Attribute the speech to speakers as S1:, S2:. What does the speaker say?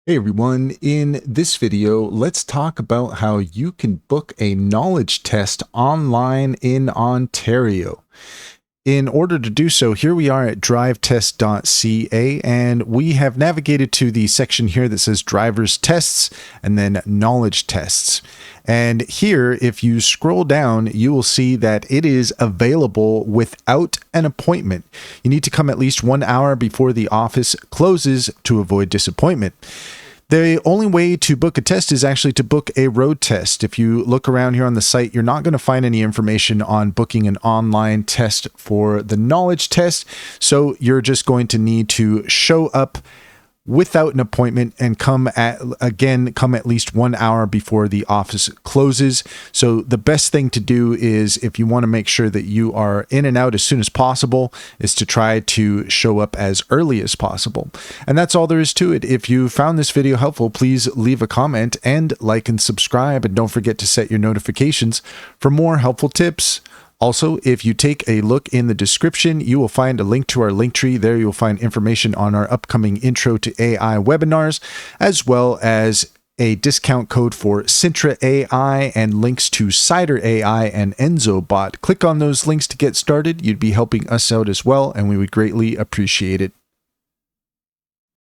S1: Hey everyone, in this video, let's talk about how you can book a knowledge test online in Ontario. In order to do so, here we are at drivetest.ca, and we have navigated to the section here that says driver's tests and then knowledge tests. And here, if you scroll down, you will see that it is available without an appointment. You need to come at least 1 hour before the office closes to avoid disappointment. The only way to book a test is actually to book a road test. If you look around here on the site, you're not going to find any information on booking an online test for the knowledge test. So you're just going to need to show up without an appointment and come at least 1 hour before the office closes. So the best thing to do is, if you want to make sure that you are in and out as soon as possible, is to try to show up as early as possible. And that's all there is to it. If you found this video helpful, please leave a comment and like and subscribe, and don't forget to set your notifications for more helpful tips. Also, if you take a look in the description, you will find a link to our Linktree. There you will find information on our upcoming Intro to AI webinars, as well as a discount code for Sintra AI and links to Cider AI and EnzoBot. Click on those links to get started. You'd be helping us out as well, and we would greatly appreciate it.